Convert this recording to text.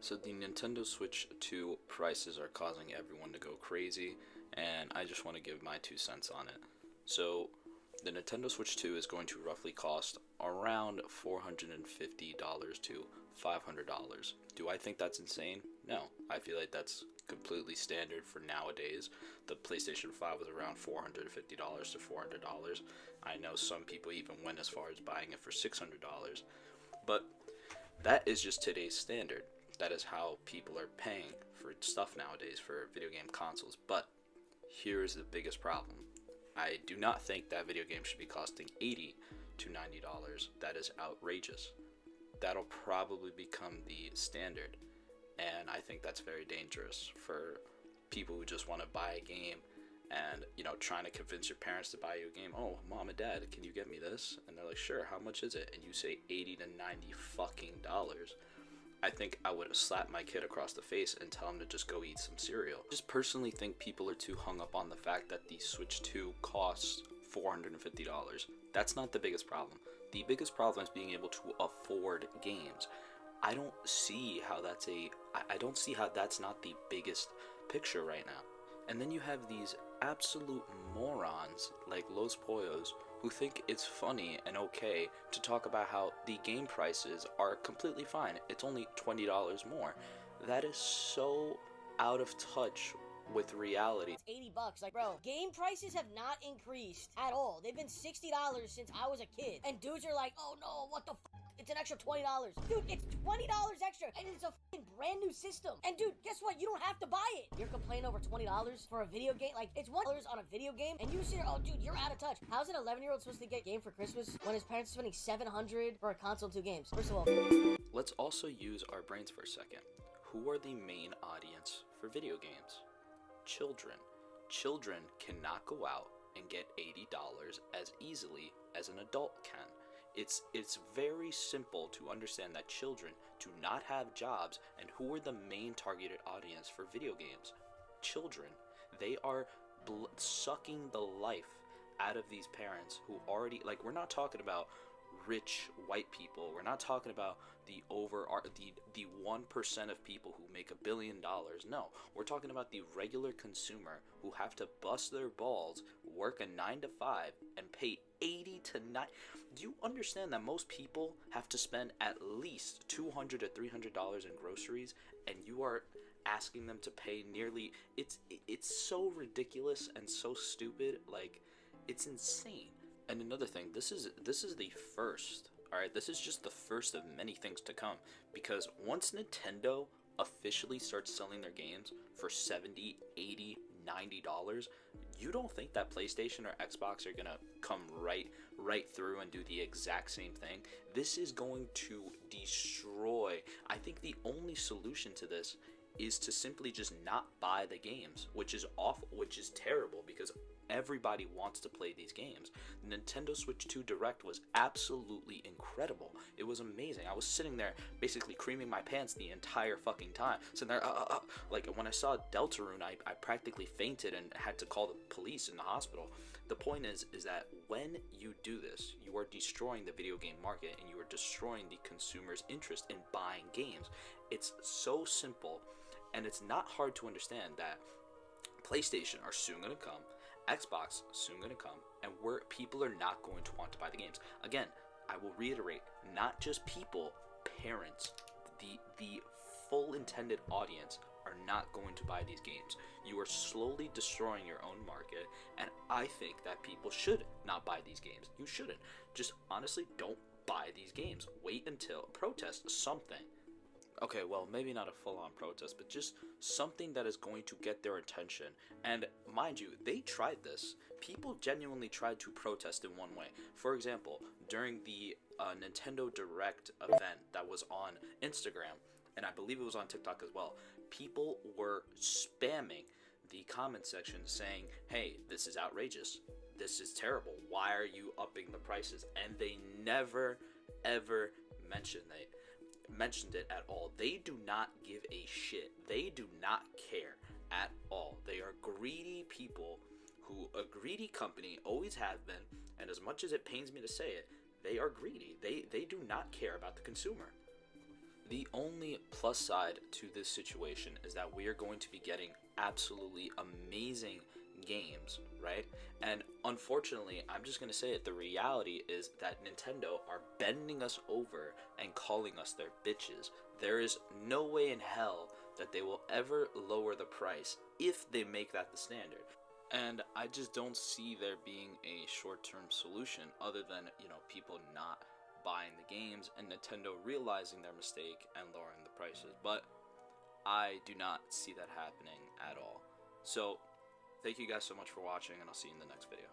So the Nintendo Switch 2 prices are causing everyone to go crazy, and I just want to give my 2 cents on it. So the Nintendo Switch 2 is going to roughly cost around $450 to $500. Do I think that's insane? No. I feel like that's completely standard for nowadays. The PlayStation 5 was around $450 to $400. I know some people even went as far as buying it for $600. But that is just today's standard. That is how people are paying for stuff nowadays for video game consoles. But here's the biggest problem. I do not think that video games should be costing $80 to $90. That is outrageous. That'll probably become the standard. And I think that's very dangerous for people who just want to buy a game and, trying to convince your parents to buy you a game. Oh, mom and dad, can you get me this? And they're like, sure, how much is it? And you say 80 to 90 fucking dollars. I think I would have slapped my kid across the face and tell him to just go eat some cereal. I just personally think people are too hung up on the fact that the Switch 2 costs $450. That's not the biggest problem. The biggest problem is being able to afford games. I don't see how I don't see how that's not the biggest picture right now. And then you have these absolute morons like Los Pollos who think it's funny and okay to talk about how the game prices are completely fine. It's only $20 more. That is so out of touch with reality. It's $80. Like, bro, game prices have not increased at all. They've been $60 since I was a kid. And dudes are like, oh no, what the it's an extra $20. Dude, it's $20 extra, and it's a brand new system. And dude, guess what? You don't have to buy it. You're complaining over $20 for a video game? Like, it's $1 on a video game, and you say, oh dude, you're out of touch. How's an 11-year-old supposed to get a game for Christmas when his parents are spending $700 for a console and 2 games? First of all, let's also use our brains for a second. Who are the main audience for video games? Children. Children cannot go out and get $80 as easily as an adult can. It's very simple to understand that children do not have jobs, and who are the main targeted audience for video games? Children. They are sucking the life out of these parents who already, like, we're not talking about rich white people. We're not talking about the 1% of people who make $1 billion. No, we're talking about the regular consumer who have to bust their balls, work a 9 to 5, and pay 80 to 90. Do you understand that most people have to spend at least $200 to $300 in groceries, and you are asking them to pay nearly? It's so ridiculous and so stupid. Like, it's insane. And another thing, this is the first. All right, this is just the first of many things to come, because once Nintendo officially starts selling their games for $70, $80, $90, you don't think that PlayStation or Xbox are gonna come right through and do the exact same thing? This is going to destroy. I think the only solution to this is to simply just not buy the games, which is awful, which is terrible, because everybody wants to play these games. Nintendo Switch 2 Direct was absolutely incredible. It was amazing. I was sitting there basically creaming my pants the entire fucking time. Sitting there, like when I saw Deltarune, I practically fainted and had to call the police in the hospital. The point is that when you do this, you are destroying the video game market and you are destroying the consumer's interest in buying games. It's so simple, and it's not hard to understand that PlayStation are soon going to come, Xbox soon going to come, and where people are not going to want to buy the games. Again, I will reiterate, not just people, parents, the full intended audience are not going to buy these games. You are slowly destroying your own market, and I think that people should not buy these games. You shouldn't. Just honestly don't buy these games. Wait until protest something. Okay, well, maybe not a full-on protest, but just something that is going to get their attention. And mind you, they tried this. People genuinely tried to protest in one way. For example, during the Nintendo Direct event that was on Instagram, and I believe it was on TikTok as well, people were spamming the comment section saying, hey, this is outrageous. This is terrible. Why are you upping the prices? And they never, ever mentioned it at all. They do not give a shit. They do not care at all. They are greedy people who, a greedy company, always have been, and as much as it pains me to say it, they are greedy. They do not care about the consumer. The only plus side to this situation is that we are going to be getting absolutely amazing games, right? And unfortunately, I'm just going to say it, the reality is that Nintendo are bending us over and calling us their bitches. There is no way in hell that they will ever lower the price if they make that the standard. And I just don't see there being a short-term solution other than, people not buying the games and Nintendo realizing their mistake and lowering the prices. But I do not see that happening at all. So, thank you guys so much for watching, and I'll see you in the next video.